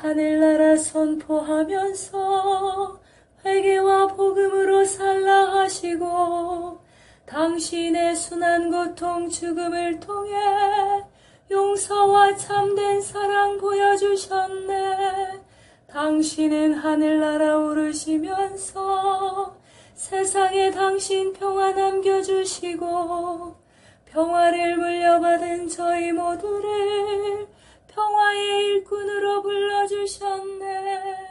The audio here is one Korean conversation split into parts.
하늘나라 선포하면서 회개와 복음으로 살라 하시고 당신의 순한 고통 죽음을 통해 용서와 참된 사랑 보여주셨네. 당신은 하늘나라 오르시면서 세상에 당신 평화 남겨주시고 평화를 물려받은 저희 모두를 평화의 일꾼으로 불러주셨네.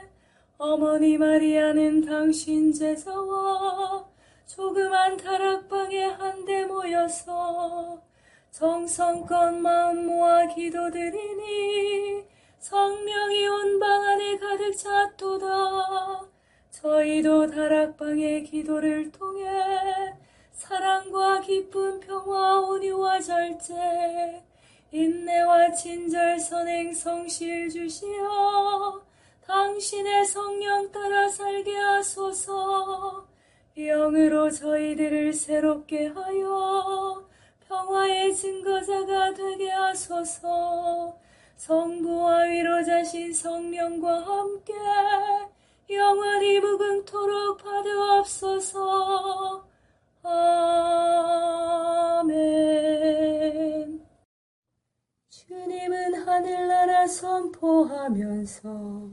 어머니 마리아는 당신 제자와 조그만 다락방에 한데 모여서 정성껏 마음 모아 기도드리니 성령이 온 방 안에 가득 찼도다. 저희도 다락방의 기도를 통해 사랑과 기쁨, 평화, 온유와 절제, 인내와 친절, 선행, 성실 주시어 당신의 성령 따라 살게 하소서. 영으로 저희들을 새롭게 하여 평화의 증거자가 되게 하소서. 성부와 위로자신 성령과 함께 영원히 무궁토록 받으옵소서. 아멘. 주님은 하늘나라 선포하면서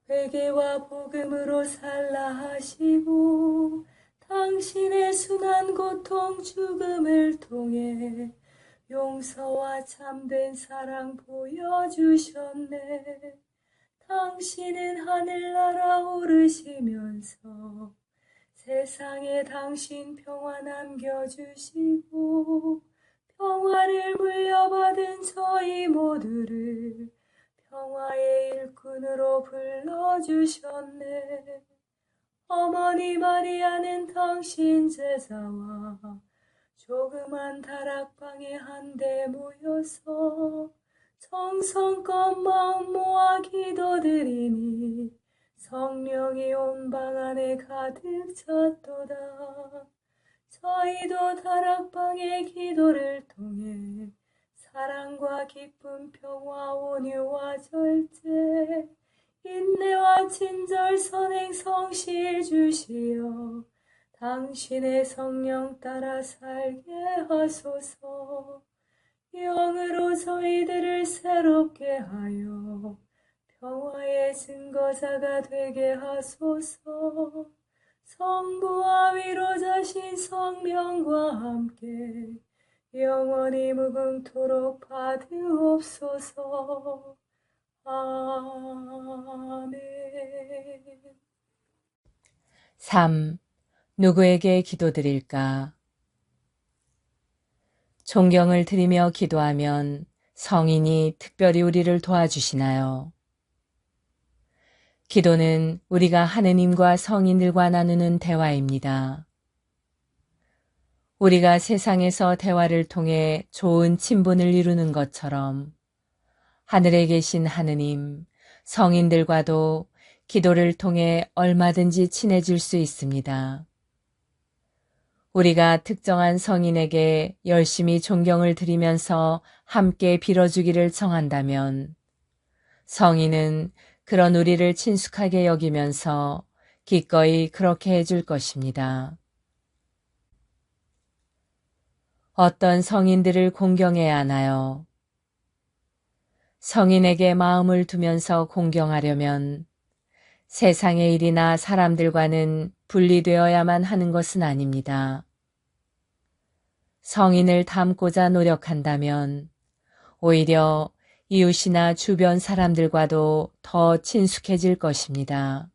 회개와 복음으로 살라 하시고 당신의 순한 고통 죽음을 통해 용서와 참된 사랑 보여주셨네. 당신은 하늘나라 오르시면서 세상에 당신 평화 남겨주시고 평화를 물려받은 저희 모두를 평화의 일꾼으로 불러주셨네. 어머니 마리아는 당신 제자와 조그만 다락방에 한데 모여서 정성껏 마음 모아 기도드리니 성령이 온 방 안에 가득 찼도다. 저희도 다락방의 기도를 통해 사랑과 기쁨, 평화, 온유와 절제, 인내와 친절, 선행, 성실 주시어 당신의 성령 따라 살게 하소서. 영으로 저희들을 새롭게 하여 평화의 증거자가 되게 하소서. 성부와 위로자신 성령과 함께 영원히 무궁토록 받으옵소서. 아멘. 3. 누구에게 기도드릴까? 존경을 드리며 기도하면 성인이 특별히 우리를 도와주시나요? 기도는 우리가 하느님과 성인들과 나누는 대화입니다. 우리가 세상에서 대화를 통해 좋은 친분을 이루는 것처럼 하늘에 계신 하느님, 성인들과도 기도를 통해 얼마든지 친해질 수 있습니다. 우리가 특정한 성인에게 열심히 존경을 드리면서 함께 빌어주기를 청한다면 성인은 그런 우리를 친숙하게 여기면서 기꺼이 그렇게 해줄 것입니다. 어떤 성인들을 공경해야 하나요? 성인에게 마음을 두면서 공경하려면 세상의 일이나 사람들과는 분리되어야만 하는 것은 아닙니다. 성인을 닮고자 노력한다면 오히려 이웃이나 주변 사람들과도 더 친숙해질 것입니다.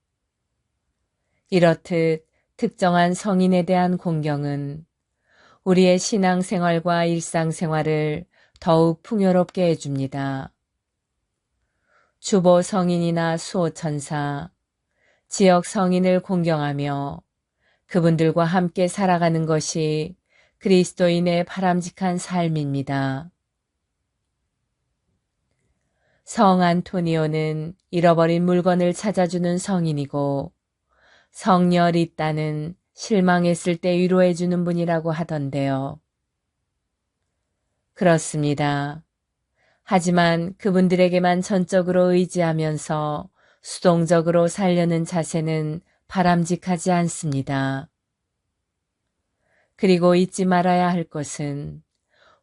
이렇듯 특정한 성인에 대한 공경은 우리의 신앙생활과 일상생활을 더욱 풍요롭게 해줍니다. 주보 성인이나 수호천사, 지역 성인을 공경하며 그분들과 함께 살아가는 것이 그리스도인의 바람직한 삶입니다. 성 안토니오는 잃어버린 물건을 찾아주는 성인이고 성녀 리따는 실망했을 때 위로해주는 분이라고 하던데요. 그렇습니다. 하지만 그분들에게만 전적으로 의지하면서 수동적으로 살려는 자세는 바람직하지 않습니다. 그리고 잊지 말아야 할 것은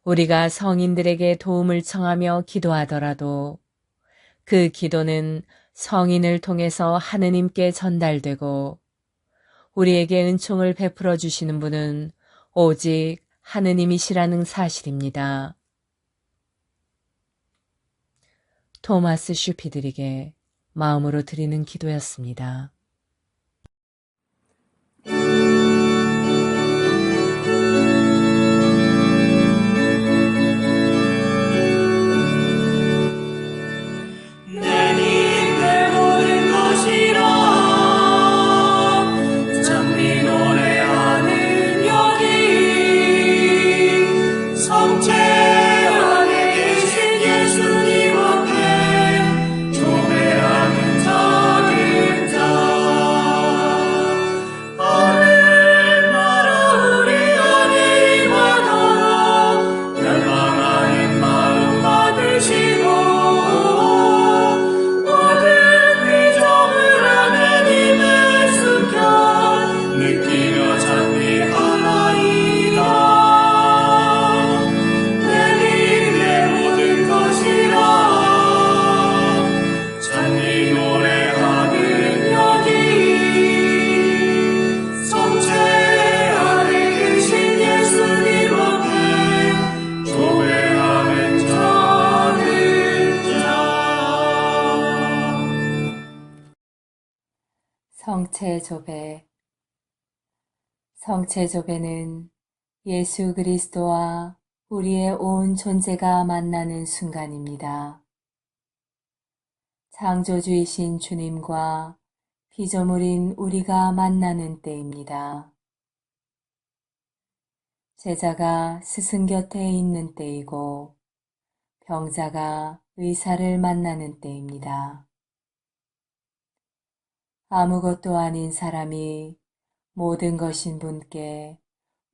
우리가 성인들에게 도움을 청하며 기도하더라도 그 기도는 성인을 통해서 하느님께 전달되고 우리에게 은총을 베풀어 주시는 분은 오직 하느님이시라는 사실입니다. 토마스 슈피드릭의 마음으로 드리는 기도였습니다. 성체조배. 성체조배는 예수 그리스도와 우리의 온 존재가 만나는 순간입니다. 창조주이신 주님과 피조물인 우리가 만나는 때입니다. 제자가 스승 곁에 있는 때이고 병자가 의사를 만나는 때입니다. 아무것도 아닌 사람이 모든 것인 분께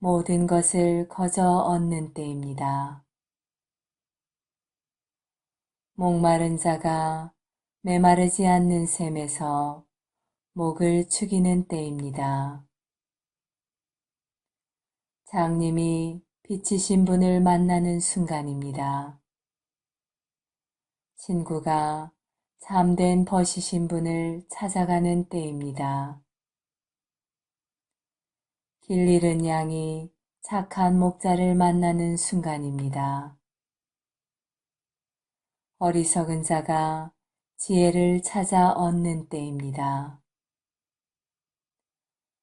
모든 것을 거저 얻는 때입니다. 목마른 자가 메마르지 않는 샘에서 목을 축이는 때입니다. 장님이 빛이신 분을 만나는 순간입니다. 친구가 참된 벗이신 분을 찾아가는 때입니다. 길 잃은 양이 착한 목자를 만나는 순간입니다. 어리석은 자가 지혜를 찾아 얻는 때입니다.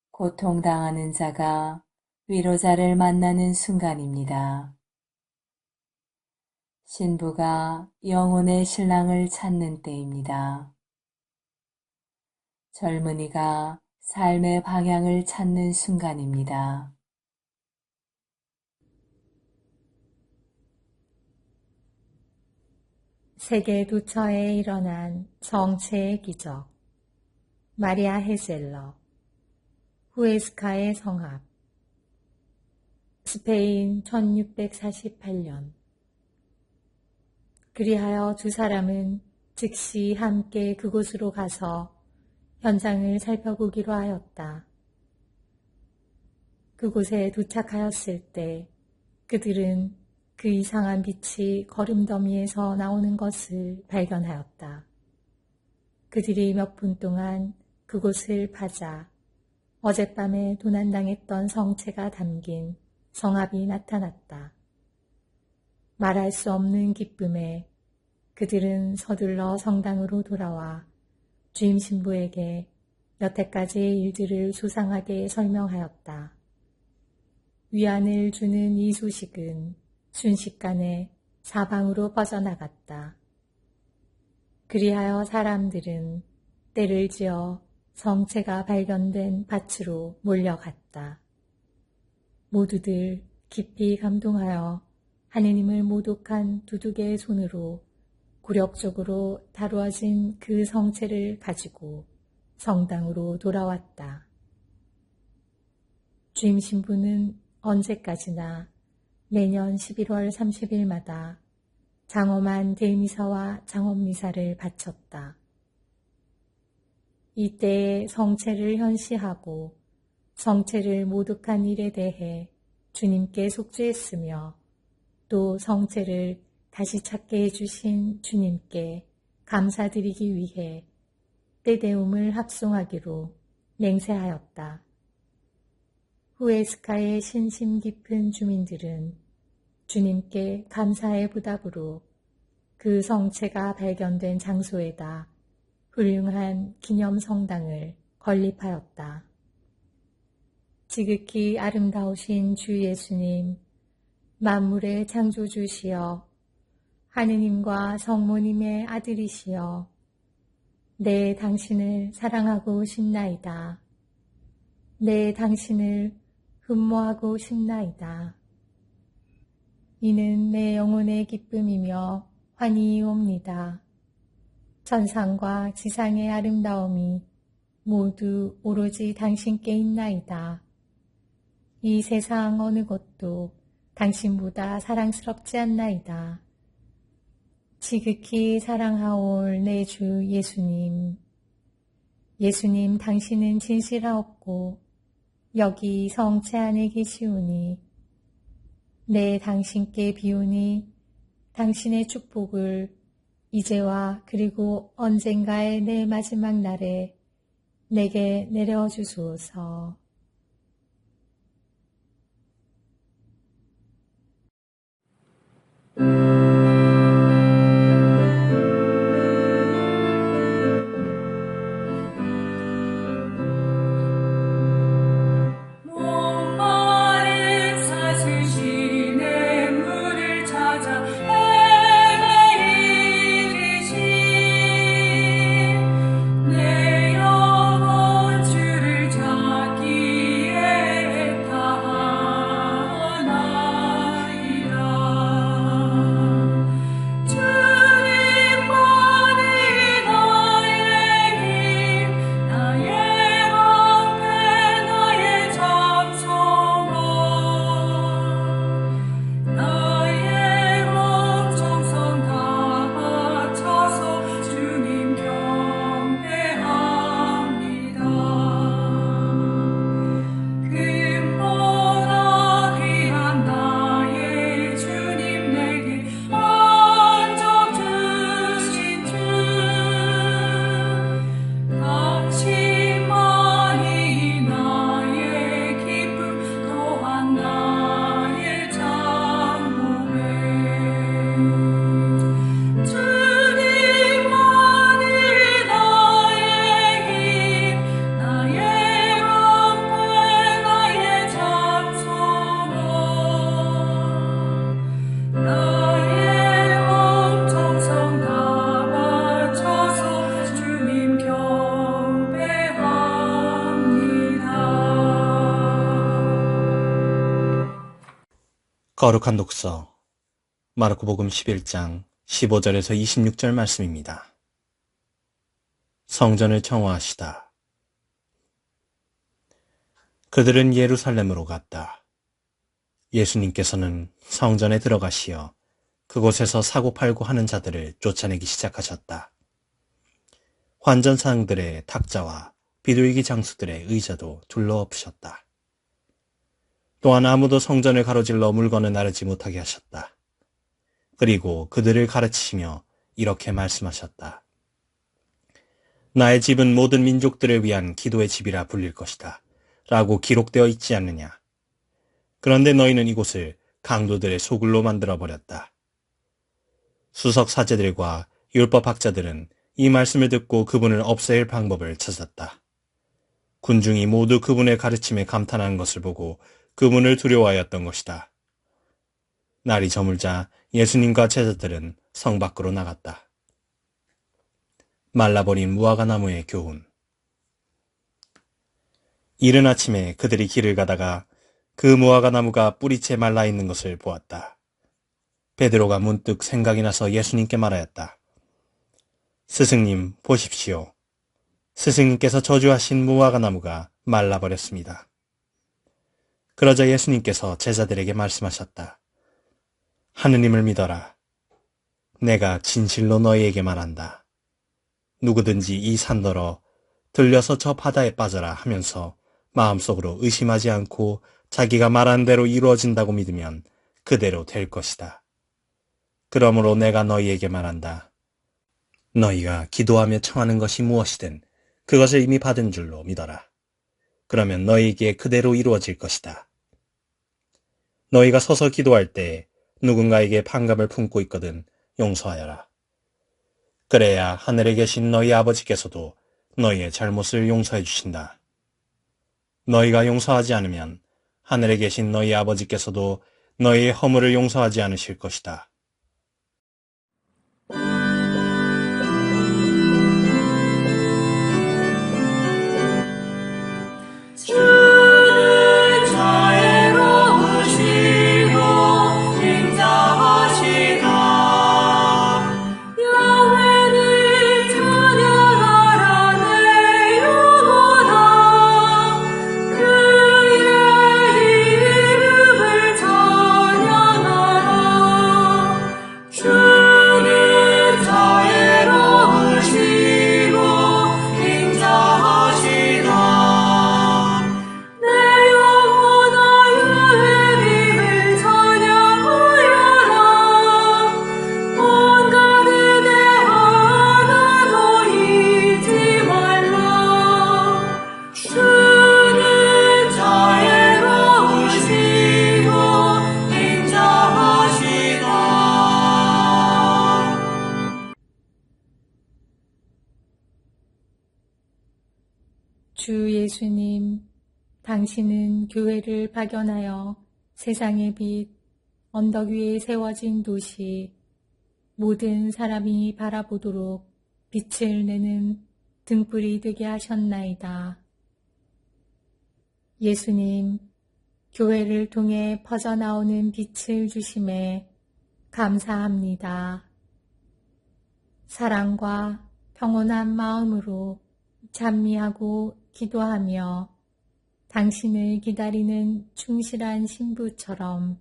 고통당하는 자가 위로자를 만나는 순간입니다. 신부가 영혼의 신랑을 찾는 때입니다. 젊은이가 삶의 방향을 찾는 순간입니다. 세계 도처에 일어난 성체의 기적. 마리아 헤셀러. 후에스카의 성합. 스페인 1648년. 그리하여 두 사람은 즉시 함께 그곳으로 가서 현장을 살펴보기로 하였다. 그곳에 도착하였을 때 그들은 그 이상한 빛이 거름더미에서 나오는 것을 발견하였다. 그들이 몇 분 동안 그곳을 파자 어젯밤에 도난당했던 성체가 담긴 성합이 나타났다. 말할 수 없는 기쁨에 그들은 서둘러 성당으로 돌아와 주임 신부에게 여태까지의 일들을 소상하게 설명하였다. 위안을 주는 이 소식은 순식간에 사방으로 뻗어나갔다. 그리하여 사람들은 때를 지어 성체가 발견된 밭으로 몰려갔다. 모두들 깊이 감동하여 하느님을 모독한 두둑의 손으로 굴욕적으로 다루어진 그 성체를 가지고 성당으로 돌아왔다. 주임 신부는 언제까지나 매년 11월 30일마다 장엄한 대미사와 장엄미사를 바쳤다. 이때에 성체를 현시하고 성체를 모독한 일에 대해 주님께 속죄했으며 또 성체를 다시 찾게 해주신 주님께 감사드리기 위해 때데움을 합송하기로 맹세하였다. 후에스카의 신심 깊은 주민들은 주님께 감사의 보답으로 그 성체가 발견된 장소에다 훌륭한 기념 성당을 건립하였다. 지극히 아름다우신 주 예수님, 만물의 창조주시여, 하느님과 성모님의 아들이시여, 내 당신을 사랑하고 싶나이다. 내 당신을 흠모하고 싶나이다. 이는 내 영혼의 기쁨이며 환희이옵니다. 천상과 지상의 아름다움이 모두 오로지 당신께 있나이다. 이 세상 어느 것도 당신보다 사랑스럽지 않나이다. 지극히 사랑하올 내 주 예수님. 예수님 당신은 진실하옵고 여기 성체 안에 계시오니 내 당신께 비오니 당신의 축복을 이제와 그리고 언젠가의 내 마지막 날에 내게 내려주소서. 목마른 사슬시내 물을 찾아 헤매이듯이 내 영혼 주를 찾기에 애타하나이다. 주님만이 나의 힘, 나의 방패, 나의 장성원, 나의 몸 정성 다 바쳐서 주님 경배합니다. 금보다 귀한 나의 주님 내게 만족 주신 주, 당신만이 나의 기쁨 또한 나의 장목에 주님만이 나의 힘, 나의 방패, 나의 장성원, 나의 몸 정성 다 바쳐서 주님 경배합니다. 거룩한 독서 마르코복음 11장 15절에서 26절 말씀입니다. 성전을 청화하시다. 그들은 예루살렘으로 갔다. 예수님께서는 성전에 들어가시어 그곳에서 사고팔고 하는 자들을 쫓아내기 시작하셨다. 환전상들의 탁자와 비둘기 장수들의 의자도 둘러엎으셨다. 또한 아무도 성전을 가로질러 물건을 나르지 못하게 하셨다. 그리고 그들을 가르치시며 이렇게 말씀하셨다. 나의 집은 모든 민족들을 위한 기도의 집이라 불릴 것이다. 라고 기록되어 있지 않느냐. 그런데 너희는 이곳을 강도들의 소굴로 만들어버렸다. 수석 사제들과 율법학자들은 이 말씀을 듣고 그분을 없앨 방법을 찾았다. 군중이 모두 그분의 가르침에 감탄한 것을 보고 그분을 두려워하였던 것이다. 날이 저물자 예수님과 제자들은 성 밖으로 나갔다. 말라버린 무화과 나무의 교훈. 이른 아침에 그들이 길을 가다가 그 무화과 나무가 뿌리채 말라 있는 것을 보았다. 베드로가 문득 생각이 나서 예수님께 말하였다. 스승님, 보십시오. 스승님께서 저주하신 무화과 나무가 말라버렸습니다. 그러자 예수님께서 제자들에게 말씀하셨다. 하느님을 믿어라. 내가 진실로 너희에게 말한다. 누구든지 이 산더러 들려서 저 바다에 빠져라 하면서 마음속으로 의심하지 않고 자기가 말한 대로 이루어진다고 믿으면 그대로 될 것이다. 그러므로 내가 너희에게 말한다. 너희가 기도하며 청하는 것이 무엇이든 그것을 이미 받은 줄로 믿어라. 그러면 너희에게 그대로 이루어질 것이다. 너희가 서서 기도할 때 누군가에게 반감을 품고 있거든 용서하여라. 그래야 하늘에 계신 너희 아버지께서도 너희의 잘못을 용서해 주신다. 너희가 용서하지 않으면 하늘에 계신 너희 아버지께서도 너희의 허물을 용서하지 않으실 것이다. 주는 자애로우시고 인자하시다. 야훼를 찬양하라 내 영혼아. 그의 이름을 찬양하라. 주는 자애로우시고 인자하시다. 내 영혼아 야훼의 이름을 찬양하여라. 온갖 은혜 하나도 잊지 말라. 주는 자애로우시고 인자하시다. 주 예수님, 당신은 교회를 파견하여 세상의 빛, 언덕 위에 세워진 도시, 모든 사람이 바라보도록 빛을 내는 등불이 되게 하셨나이다. 예수님, 교회를 통해 퍼져나오는 빛을 주심에 감사합니다. 사랑과 평온한 마음으로 찬미하고 기도하며 당신을 기다리는 충실한 신부처럼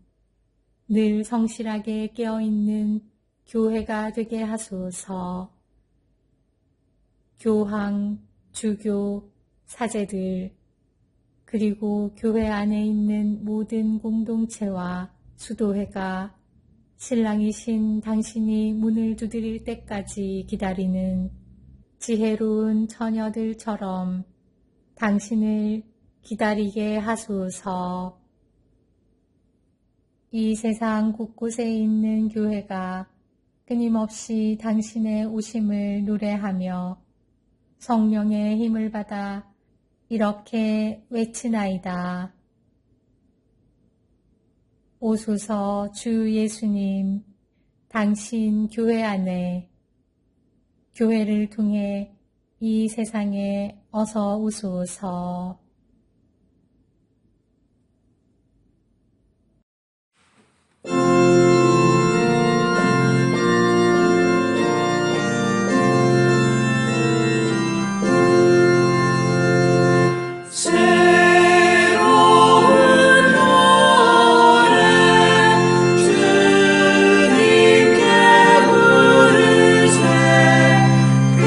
늘 성실하게 깨어있는 교회가 되게 하소서. 교황, 주교, 사제들, 그리고 교회 안에 있는 모든 공동체와 수도회가 신랑이신 당신이 문을 두드릴 때까지 기다리는 지혜로운 처녀들처럼 당신을 기다리게 하소서. 이 세상 곳곳에 있는 교회가 끊임없이 당신의 오심을 노래하며 성령의 힘을 받아 이렇게 외치나이다. 오소서 주 예수님, 당신 교회 안에, 교회를 통해 이 세상에 어서 오소서. 새로운 노래 주님께 부르세. 그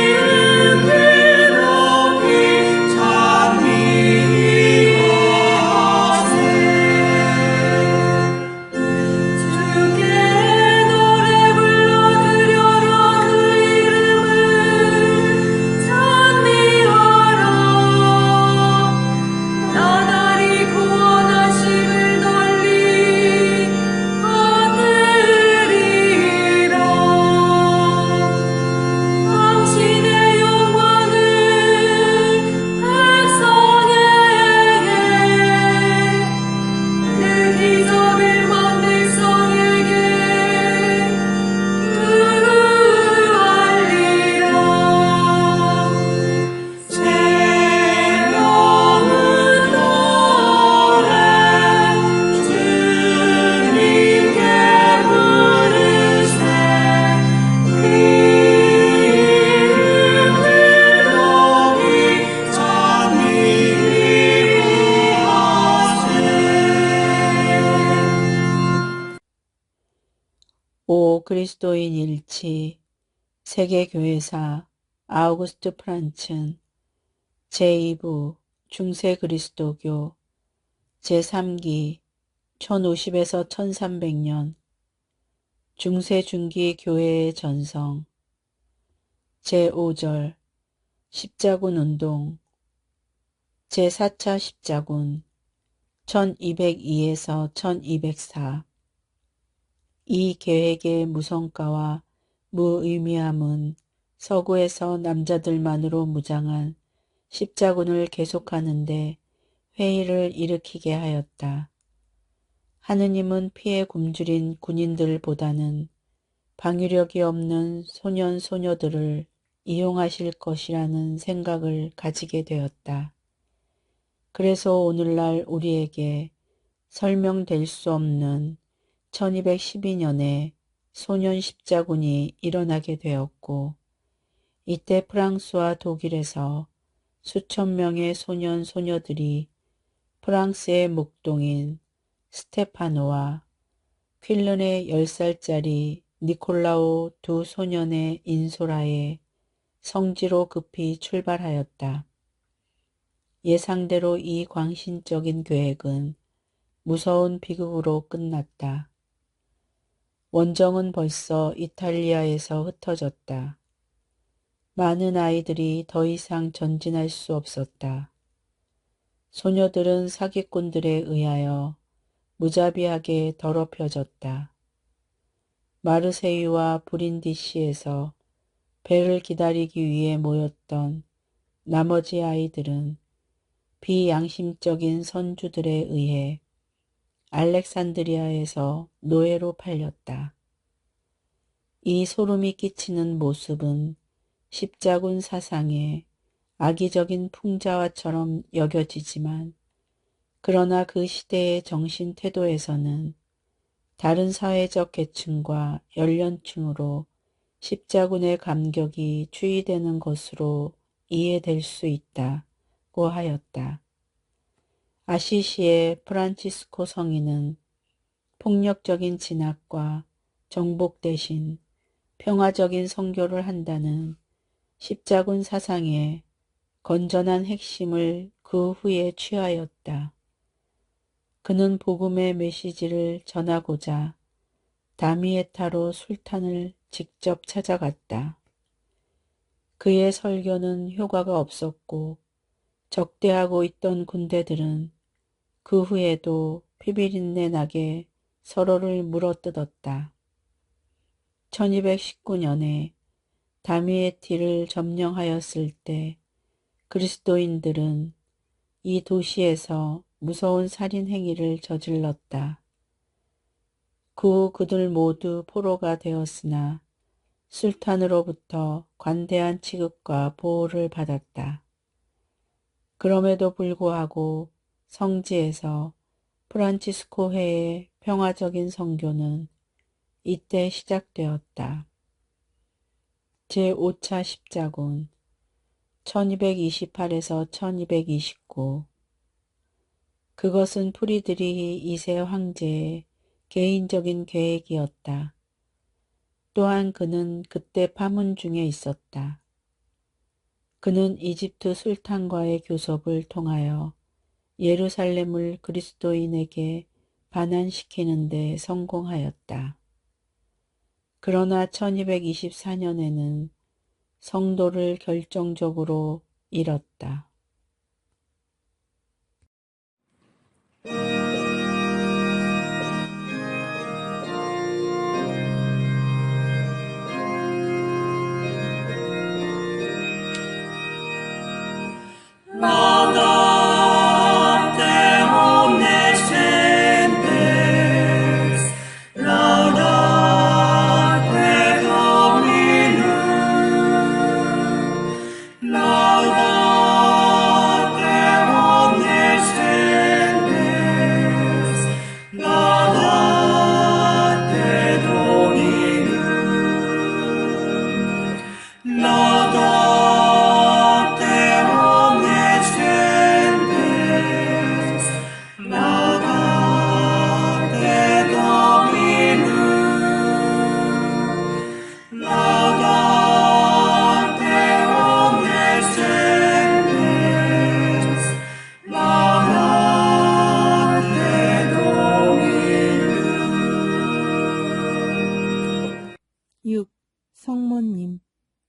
이름 높이 오 그리스도인 일치 세계교회사 아우구스트 프란츠 제2부 중세 그리스도교 제3기 1050에서 1300년 중세 중기 교회의 전성 제5절 십자군 운동 제4차 십자군 1202에서 1204 이 계획의 무성가와 무의미함은 서구에서 남자들만으로 무장한 십자군을 계속하는데 회의를 일으키게 하였다. 하느님은 피에 굶주린 군인들보다는 방위력이 없는 소년 소녀들을 이용하실 것이라는 생각을 가지게 되었다. 그래서 오늘날 우리에게 설명될 수 없는 1212년에 소년 십자군이 일어나게 되었고 이때 프랑스와 독일에서 수천 명의 소년 소녀들이 프랑스의 목동인 스테파노와 퀼른의 10살짜리 니콜라오 두 소년의 인솔하에 성지로 급히 출발하였다. 예상대로 이 광신적인 계획은 무서운 비극으로 끝났다. 원정은 벌써 이탈리아에서 흩어졌다. 많은 아이들이 더 이상 전진할 수 없었다. 소녀들은 사기꾼들에 의하여 무자비하게 더럽혀졌다. 마르세유와 브린디시에서 배를 기다리기 위해 모였던 나머지 아이들은 비양심적인 선주들에 의해 알렉산드리아에서 노예로 팔렸다. 이 소름이 끼치는 모습은 십자군 사상의 악의적인 풍자화처럼 여겨지지만 그러나 그 시대의 정신 태도에서는 다른 사회적 계층과 연령층으로 십자군의 감격이 추이되는 것으로 이해될 수 있다고 하였다. 아시시의 프란치스코 성인은 폭력적인 진압과 정복 대신 평화적인 선교를 한다는 십자군 사상의 건전한 핵심을 그 후에 취하였다. 그는 복음의 메시지를 전하고자 다미에타로 술탄을 직접 찾아갔다. 그의 설교는 효과가 없었고 적대하고 있던 군대들은 그 후에도 피비린내 나게 서로를 물어뜯었다. 1219년에 다미에티를 점령하였을 때 그리스도인들은 이 도시에서 무서운 살인 행위를 저질렀다. 그 후 그들 모두 포로가 되었으나 술탄으로부터 관대한 취급과 보호를 받았다. 그럼에도 불구하고 성지에서 프란치스코 회의 평화적인 선교는 이때 시작되었다. 제5차 십자군 1228에서 1229 그것은 프리드리히 2세 황제의 개인적인 계획이었다. 또한 그는 그때 파문 중에 있었다. 그는 이집트 술탄과의 교섭을 통하여 예루살렘을 그리스도인에게 반환시키는 데 성공하였다. 그러나 1224년에는 성도를 결정적으로 잃었다. Laudate omnes gentes, laudate Dominum, laudate 6. 성모님,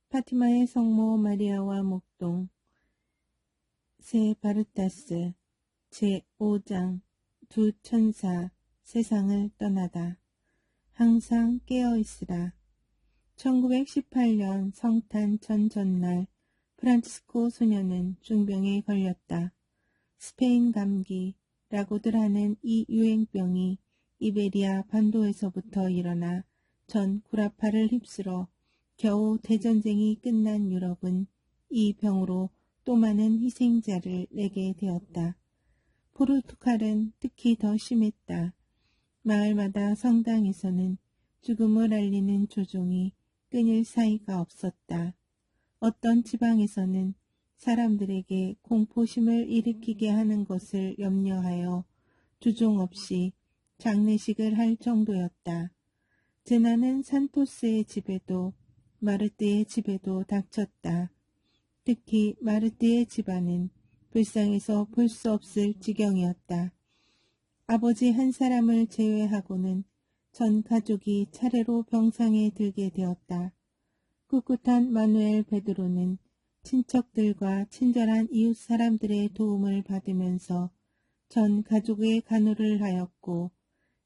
파티마의 성모 마리아와 목동. 세 바르타스, 제5장, 두 천사, 세상을 떠나다. 항상 깨어있으라. 1918년 성탄 전날 프란치스코 소녀는 중병에 걸렸다. 스페인 감기라고들 하는 이 유행병이 이베리아 반도에서부터 일어나 전 구라파를 휩쓸어 겨우 대전쟁이 끝난 유럽은 이 병으로 또 많은 희생자를 내게 되었다. 포르투갈은 특히 더 심했다. 마을마다 성당에서는 죽음을 알리는 조종이 끊일 사이가 없었다. 어떤 지방에서는 사람들에게 공포심을 일으키게 하는 것을 염려하여 주종 없이 장례식을 할 정도였다. 재난은 산토스의 집에도 마르띠의 집에도 닥쳤다. 특히 마르띠의 집안은 불쌍해서 볼 수 없을 지경이었다. 아버지 한 사람을 제외하고는 전 가족이 차례로 병상에 들게 되었다. 꿋꿋한 마누엘 베드로는 친척들과 친절한 이웃 사람들의 도움을 받으면서 전 가족의 간호를 하였고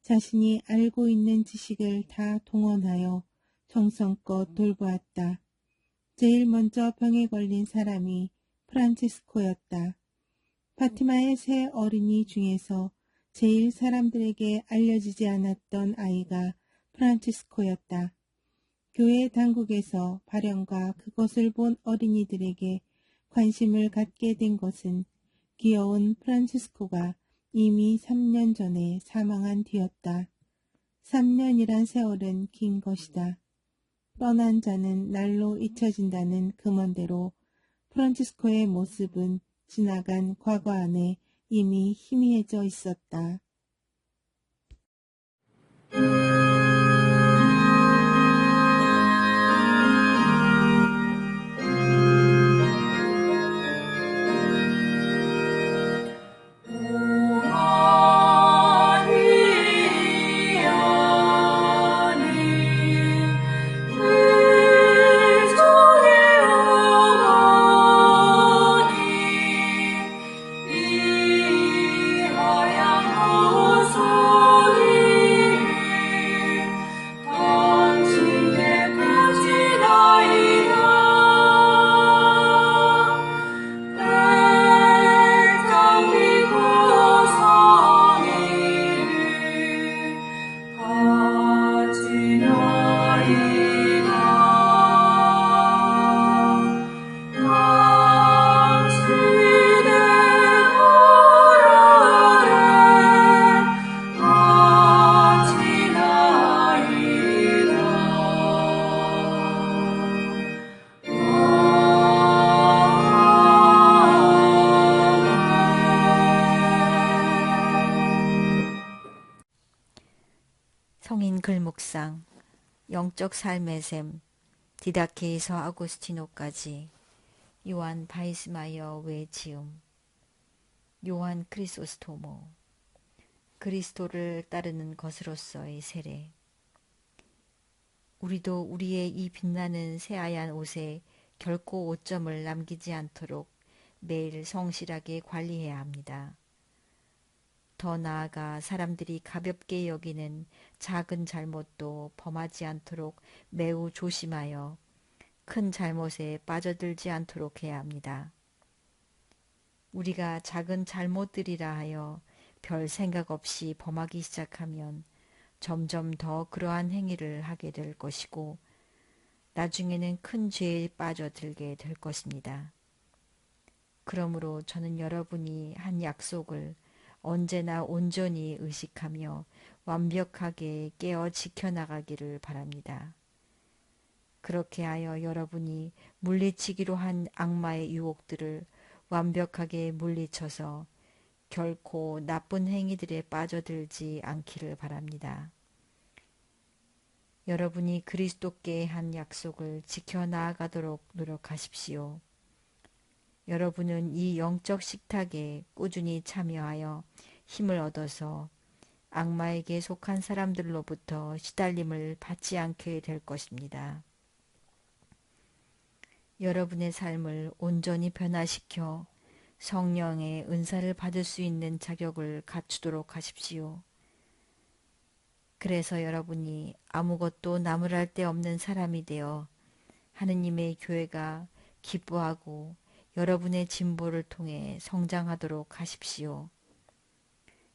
자신이 알고 있는 지식을 다 동원하여 정성껏 돌보았다. 제일 먼저 병에 걸린 사람이 프란치스코였다. 파티마의 세 어린이 중에서 제일 사람들에게 알려지지 않았던 아이가 프란치스코였다. 교회 당국에서 발령과 그것을 본 어린이들에게 관심을 갖게 된 것은 귀여운 프란치스코가 이미 3년 전에 사망한 뒤였다. 3년이란 세월은 긴 것이다. 떠난 자는 날로 잊혀진다는 금언대로 프란치스코의 모습은 지나간 과거 안에 이미 희미해져 있었다. 성인 글묵상, 영적 삶의 셈, 디다케에서 아고스티노까지, 요한 바이스마이어 외지음, 요한 크리소스토모, 그리스도를 따르는 것으로서의 세례. 우리도 우리의 이 빛나는 새하얀 옷에 결코 오점을 남기지 않도록 매일 성실하게 관리해야 합니다. 더 나아가 사람들이 가볍게 여기는 작은 잘못도 범하지 않도록 매우 조심하여 큰 잘못에 빠져들지 않도록 해야 합니다. 우리가 작은 잘못들이라 하여 별 생각 없이 범하기 시작하면 점점 더 그러한 행위를 하게 될 것이고 나중에는 큰 죄에 빠져들게 될 것입니다. 그러므로 저는 여러분이 한 약속을 언제나 온전히 의식하며 완벽하게 깨어 지켜나가기를 바랍니다. 그렇게 하여 여러분이 물리치기로 한 악마의 유혹들을 완벽하게 물리쳐서 결코 나쁜 행위들에 빠져들지 않기를 바랍니다. 여러분이 그리스도께 한 약속을 지켜나가도록 노력하십시오. 여러분은 이 영적 식탁에 꾸준히 참여하여 힘을 얻어서 악마에게 속한 사람들로부터 시달림을 받지 않게 될 것입니다. 여러분의 삶을 온전히 변화시켜 성령의 은사를 받을 수 있는 자격을 갖추도록 하십시오. 그래서 여러분이 아무것도 나무랄 데 없는 사람이 되어 하느님의 교회가 기뻐하고 여러분의 진보를 통해 성장하도록 하십시오.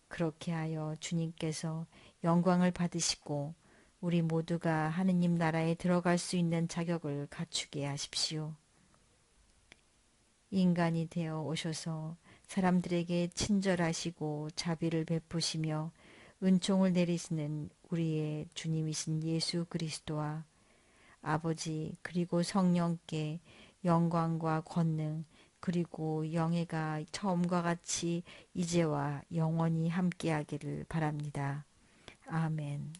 그렇게 하여 주님께서 영광을 받으시고 우리 모두가 하느님 나라에 들어갈 수 있는 자격을 갖추게 하십시오. 인간이 되어 오셔서 사람들에게 친절하시고 자비를 베푸시며 은총을 내리시는 우리의 주님이신 예수 그리스도와 아버지 그리고 성령께 영광과 권능 그리고 영예가 처음과 같이 이제와 영원히 함께하기를 바랍니다. 아멘.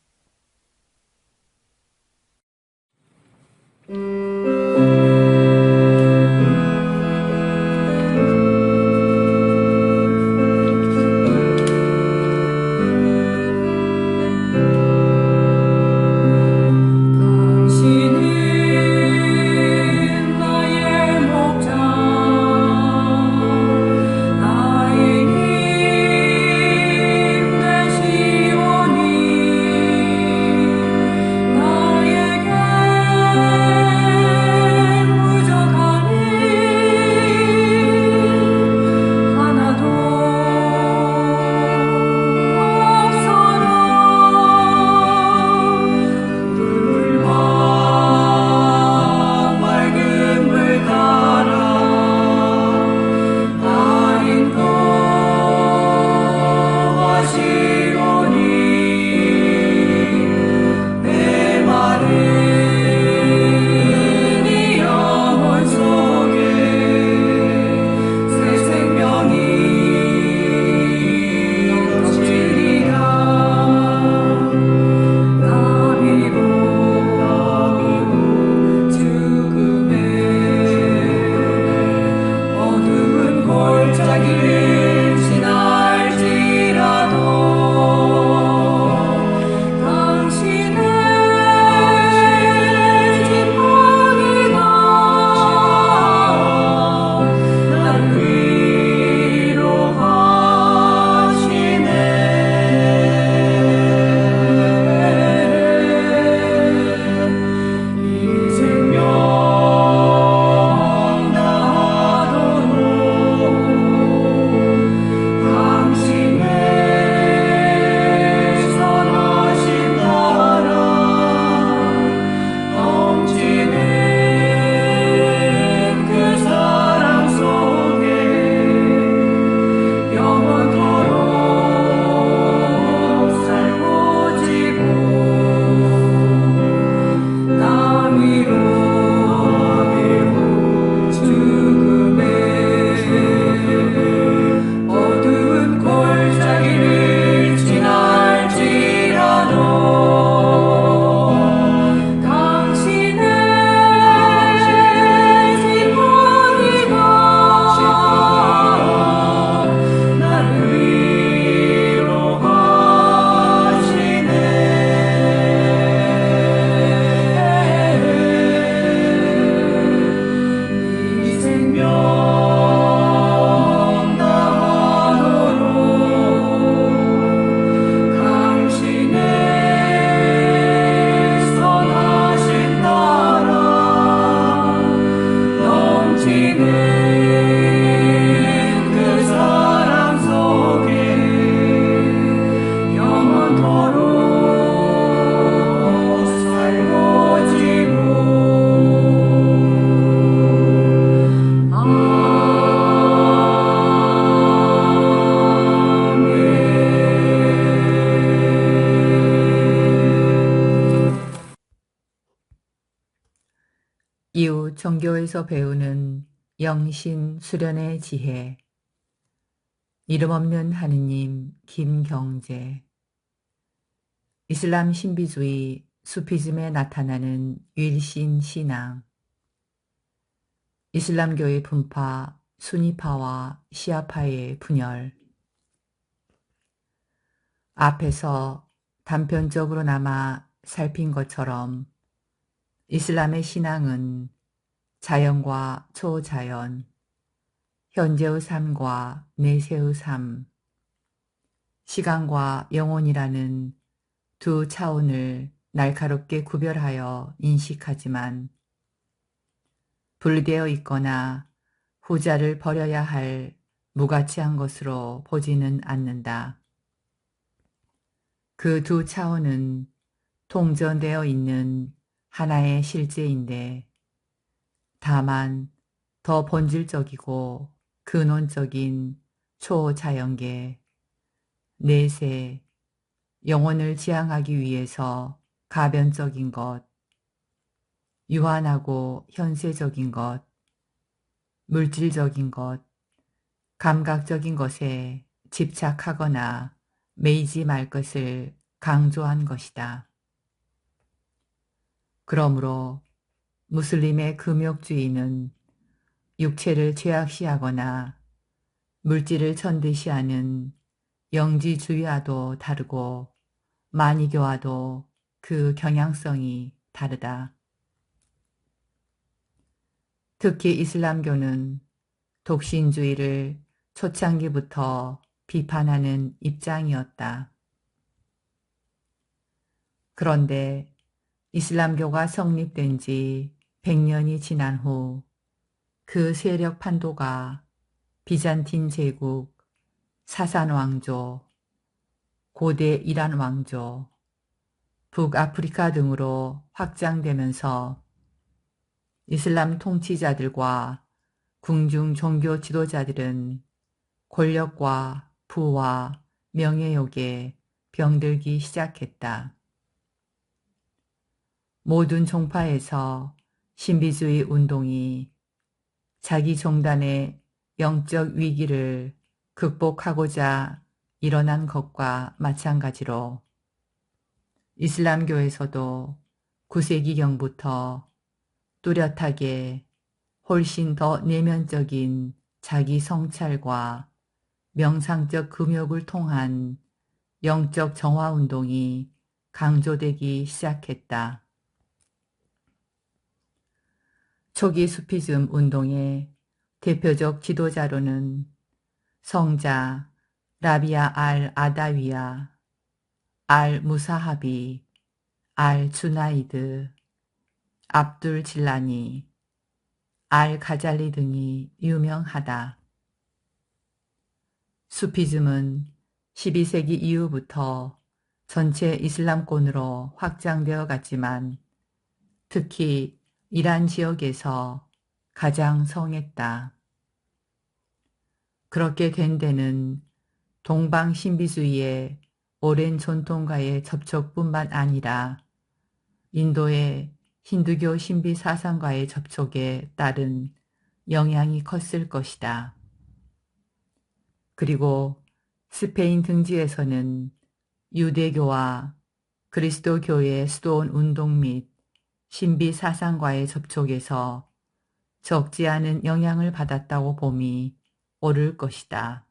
이후 정교에서 배우는 영신 수련의 지혜. 이름 없는 하느님 김경재. 이슬람 신비주의 수피즘에 나타나는 윌신 신앙. 이슬람교의 분파 수니파와 시아파의 분열. 앞에서 단편적으로나마 살핀 것처럼 이슬람의 신앙은 자연과 초자연, 현재의 삶과 내세의 삶, 시간과 영혼이라는 두 차원을 날카롭게 구별하여 인식하지만 분리되어 있거나 후자를 버려야 할 무가치한 것으로 보지는 않는다. 그 두 차원은 통전되어 있는 하나의 실제인데 다만 더 본질적이고 근원적인 초자연계, 내세, 영혼을 지향하기 위해서 가변적인 것, 유한하고 현세적인 것, 물질적인 것, 감각적인 것에 집착하거나 매이지 말 것을 강조한 것이다. 그러므로 무슬림의 금욕주의는 육체를 죄악시하거나 물질을 천대시하는 영지주의와도 다르고 마니교와도 그 경향성이 다르다. 특히 이슬람교는 독신주의를 초창기부터 비판하는 입장이었다. 그런데 이슬람교가 성립된 지 100년이 지난 후 그 세력 판도가 비잔틴 제국, 사산 왕조, 고대 이란 왕조, 북아프리카 등으로 확장되면서 이슬람 통치자들과 궁중 종교 지도자들은 권력과 부와 명예욕에 병들기 시작했다. 모든 종파에서 신비주의 운동이 자기 종단의 영적 위기를 극복하고자 일어난 것과 마찬가지로 이슬람교에서도 9세기경부터 뚜렷하게 훨씬 더 내면적인 자기 성찰과 명상적 금욕을 통한 영적 정화운동이 강조되기 시작했다. 초기 수피즘 운동의 대표적 지도자로는 성자 라비아 알-아다위야, 알-무사하비, 알-주나이드, 압둘 질라니, 알-가잘리 등이 유명하다. 수피즘은 12세기 이후부터 전체 이슬람권으로 확장되어 갔지만 특히 이란 지역에서 가장 성했다. 그렇게 된 데는 동방 신비주의의 오랜 전통과의 접촉뿐만 아니라 인도의 힌두교 신비 사상과의 접촉에 따른 영향이 컸을 것이다. 그리고 스페인 등지에서는 유대교와 그리스도교의 수도원 운동 및 신비 사상과의 접촉에서 적지 않은 영향을 받았다고 봄이 옳을 것이다.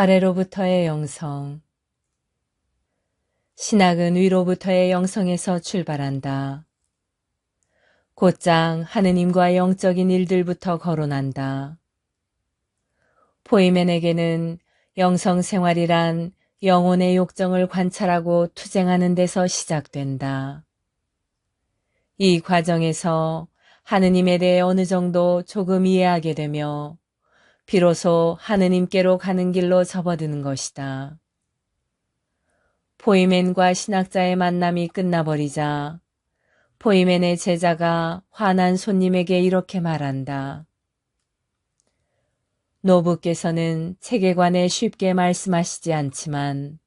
아래로부터의 영성. 신학은 위로부터의 영성에서 출발한다. 곧장 하느님과 영적인 일들부터 거론한다. 포이맨에게는 영성 생활이란 영혼의 욕정을 관찰하고 투쟁하는 데서 시작된다. 이 과정에서 하느님에 대해 어느 정도 조금 이해하게 되며 비로소 하느님께로 가는 길로 접어드는 것이다. 포이맨과 신학자의 만남이 끝나버리자 포이맨의 제자가 화난 손님에게 이렇게 말한다. 노부께서는 책에 관해 쉽게 말씀하시지 않지만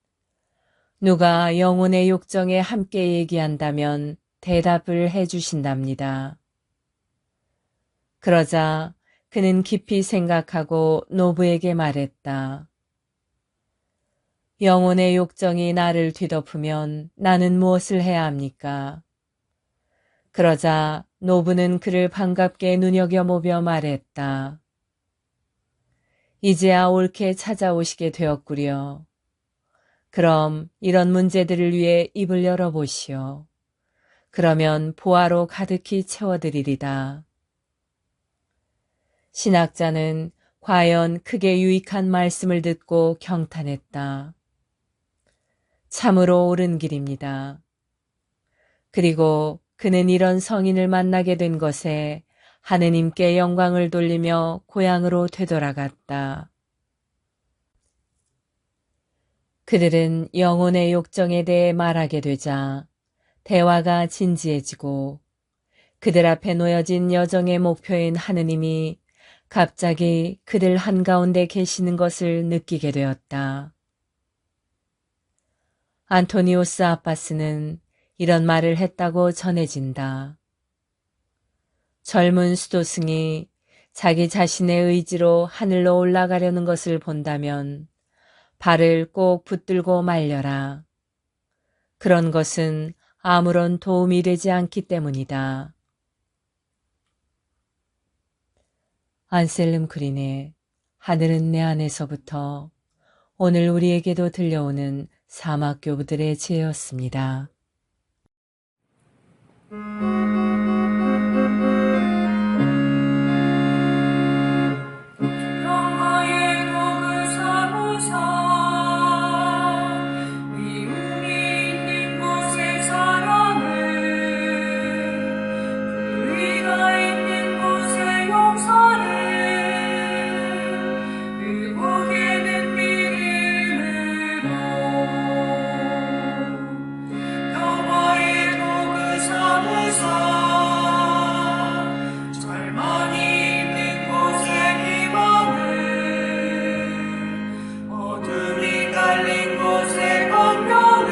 누가 영혼의 욕정에 함께 얘기한다면 대답을 해주신답니다. 그러자 그는 깊이 생각하고 노부에게 말했다. 영혼의 욕정이 나를 뒤덮으면 나는 무엇을 해야 합니까? 그러자 노부는 그를 반갑게 눈여겨보며 말했다. 이제야 옳게 찾아오시게 되었구려. 그럼 이런 문제들을 위해 입을 열어보시오. 그러면 보화로 가득히 채워드리리다. 신학자는 과연 크게 유익한 말씀을 듣고 경탄했다. 참으로 옳은 길입니다. 그리고 그는 이런 성인을 만나게 된 것에 하느님께 영광을 돌리며 고향으로 되돌아갔다. 그들은 영혼의 욕정에 대해 말하게 되자 대화가 진지해지고 그들 앞에 놓여진 여정의 목표인 하느님이 갑자기 그들 한가운데 계시는 것을 느끼게 되었다. 안토니오스 아빠스는 이런 말을 했다고 전해진다. 젊은 수도승이 자기 자신의 의지로 하늘로 올라가려는 것을 본다면 발을 꼭 붙들고 말려라. 그런 것은 아무런 도움이 되지 않기 때문이다. 안셀름 그린의 하늘은 내 안에서부터 오늘 우리에게도 들려오는 사막교부들의 지혜였습니다. 평화의 복을 삼으사 미움이 있는 곳의 사랑을 불의가 있는 곳의 용서를 의복에 든 믿음으로 평화의 복을 삼으사 절망이 있는 곳에 희망을 어둠이 깔린 곳에 광명을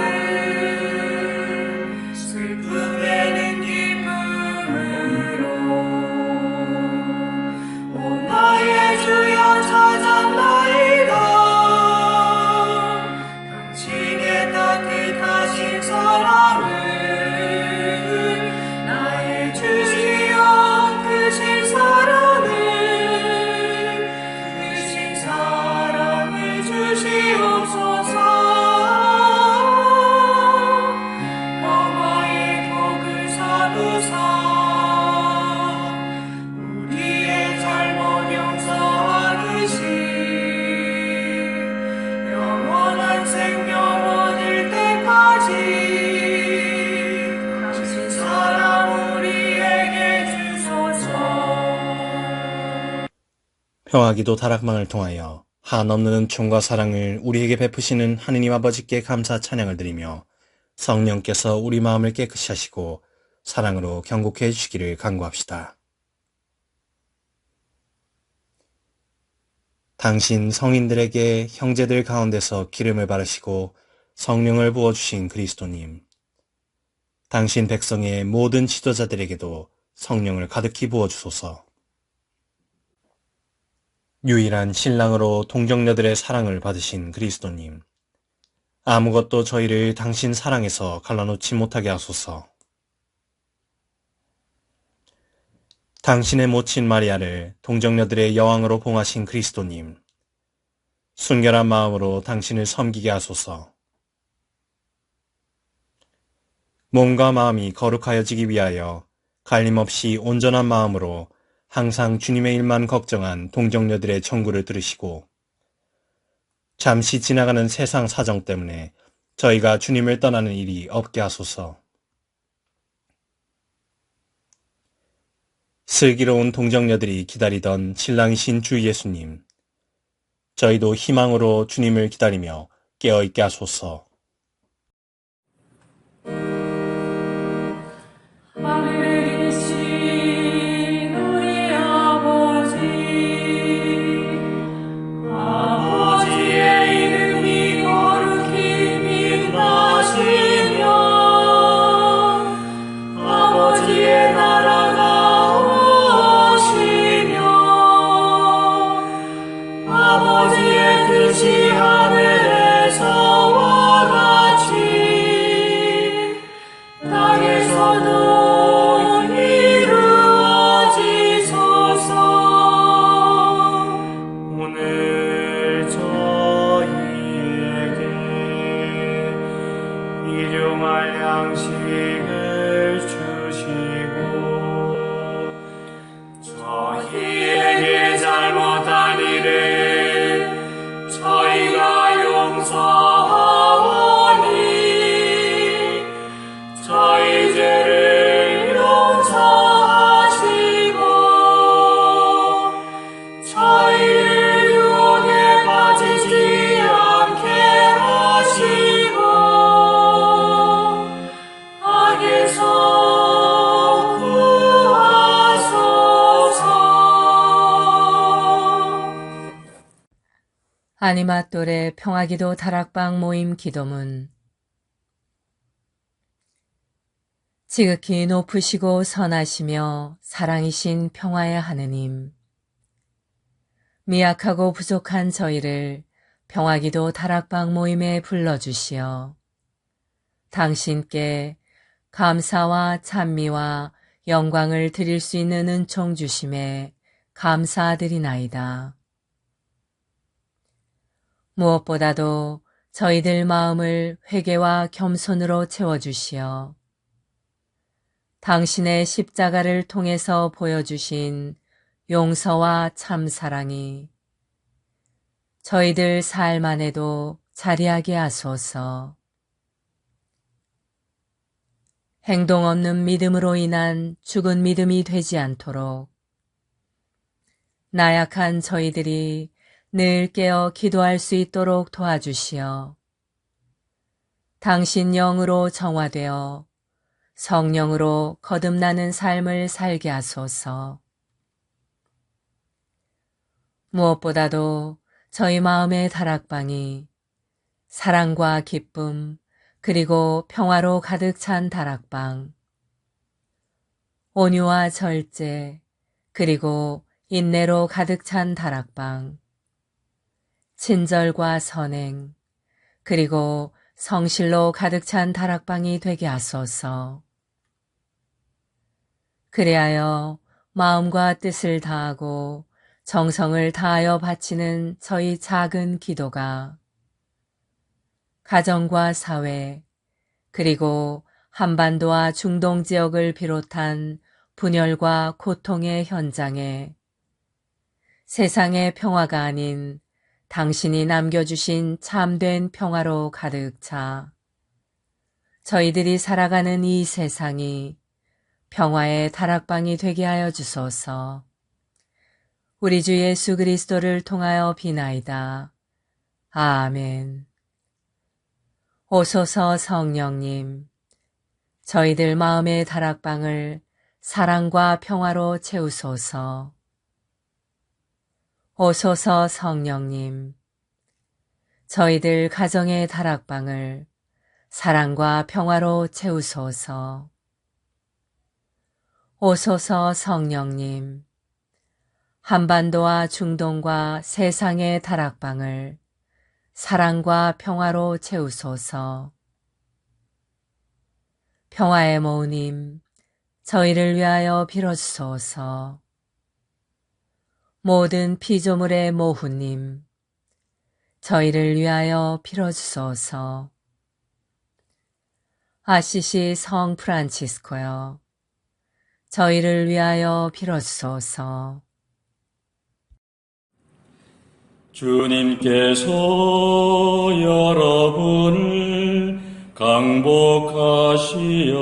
슬픔에는 기쁨으로 오 나의 주여 찾았나이다 당신의 따뜻하신 사랑을 나의 주여 크신 사랑을 주시옵소서 평화의 복을 삼으사 우리의 잘못 용서하듯이 영원한 생명 얻을 때까지 당신 사랑 우리에게 주소서. 평화기도 다락방을 통하여 한없는 은총과 사랑을 우리에게 베푸시는 하느님 아버지께 감사 찬양을 드리며 성령께서 우리 마음을 깨끗이 하시고 사랑으로 경고케 해주시기를 간구합시다. 당신 성인들에게 형제들 가운데서 기름을 바르시고 성령을 부어주신 그리스도님, 당신 백성의 모든 지도자들에게도 성령을 가득히 부어주소서. 유일한 신랑으로 동정녀들의 사랑을 받으신 그리스도님, 아무것도 저희를 당신 사랑에서 갈라놓지 못하게 하소서. 당신의 모친 마리아를 동정녀들의 여왕으로 봉하신 그리스도님, 순결한 마음으로 당신을 섬기게 하소서. 몸과 마음이 거룩하여지기 위하여 갈림없이 온전한 마음으로 항상 주님의 일만 걱정한 동정녀들의 청구를 들으시고 잠시 지나가는 세상 사정 때문에 저희가 주님을 떠나는 일이 없게 하소서. 슬기로운 동정녀들이 기다리던 신랑이신 주 예수님, 저희도 희망으로 주님을 기다리며 깨어있게 하소서. 하늘에 계신 우리 아버지, 아버지의 이름이 거룩히 빛나시며 아버지의 나라가 오시며 아버지의 뜻이 하늘에서와 같이 땅에서도 이루어지소서. 오늘 저희에게 일용할 양식을 주시고 저희에게 잘못한 일을 저희가 용서하오니 저희 죄를 용서하시고 저희를 유혹에 빠지지 않게 하시고 악에서 구하소서. 아니마똘의 평화기도 다락방 모임 기도문. 지극히 높으시고 선하시며 사랑이신 평화의 하느님, 미약하고 부족한 저희를 평화기도 다락방 모임에 불러주시어 당신께 감사와 찬미와 영광을 드릴 수 있는 은총 주심에 감사드리나이다. 무엇보다도 저희들 마음을 회개와 겸손으로 채워주시어 당신의 십자가를 통해서 보여주신 용서와 참사랑이 저희들 삶 안에도 자리하게 하소서. 행동 없는 믿음으로 인한 죽은 믿음이 되지 않도록 나약한 저희들이 늘 깨어 기도할 수 있도록 도와주시어 당신 영으로 정화되어 성령으로 거듭나는 삶을 살게 하소서. 무엇보다도 저희 마음의 다락방이 사랑과 기쁨 그리고 평화로 가득 찬 다락방, 온유와 절제 그리고 인내로 가득 찬 다락방, 친절과 선행 그리고 성실로 가득 찬 다락방이 되게 하소서. 그리하여 마음과 뜻을 다하고 정성을 다하여 바치는 저희 작은 기도가 가정과 사회 그리고 한반도와 중동 지역을 비롯한 분열과 고통의 현장에 세상의 평화가 아닌 당신이 남겨주신 참된 평화로 가득 차 저희들이 살아가는 이 세상이 평화의 다락방이 되게 하여 주소서. 우리 주 예수 그리스도를 통하여 비나이다. 아멘. 오소서 성령님, 저희들 마음의 다락방을 사랑과 평화로 채우소서. 오소서 성령님, 저희들 가정의 다락방을 사랑과 평화로 채우소서. 오소서 성령님, 한반도와 중동과 세상의 다락방을 사랑과 평화로 채우소서. 평화의 모우님, 저희를 위하여 빌어주소서. 모든 피조물의 모후님, 저희를 위하여 빌어주소서. 아시시 성 프란치스코여, 저희를 위하여 빌어주소서. 주님께서 여러분을 강복하시어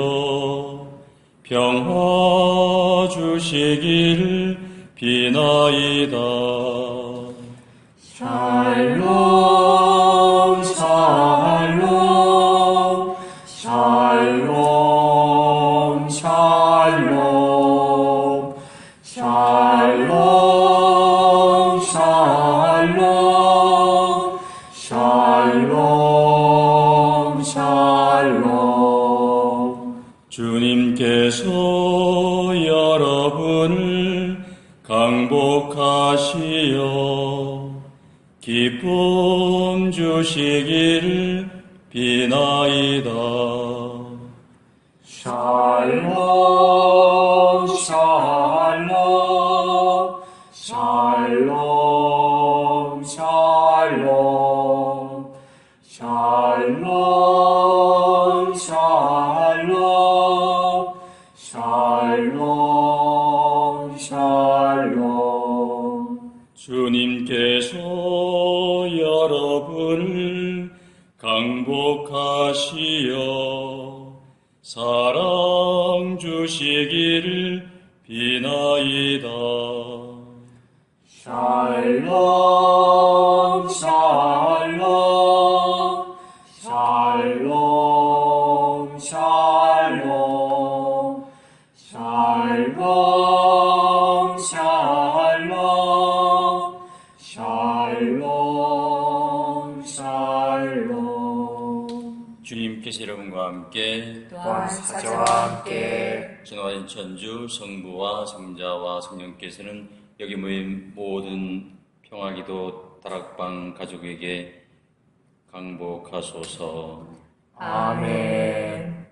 평화 주시 주시기를 비나이다. 샬롬 샬롬 샬롬 샬롬 샬롬 샬롬 샬롬 샬롬. 주님께서 여러분을 강복하시어 기쁨 주시기를 비나이다. 샬롬 샬롬 샬롬 샬롬 샬롬 샬롬 샬롬 샬롬. 주님께서 여러분을 강복하시어 사랑 주시기를 비나이다. 샬롬 샬롬 샬롬 샬롬 샬롬 샬롬 샬롬 샬롬. 주님께서 여러분과 함께 또한 사자와 함께 진화된 천주 성부와 성자와 성령께서는 여기 모인 모든 평화기도 다락방 가족에게 강복하소서. 아멘.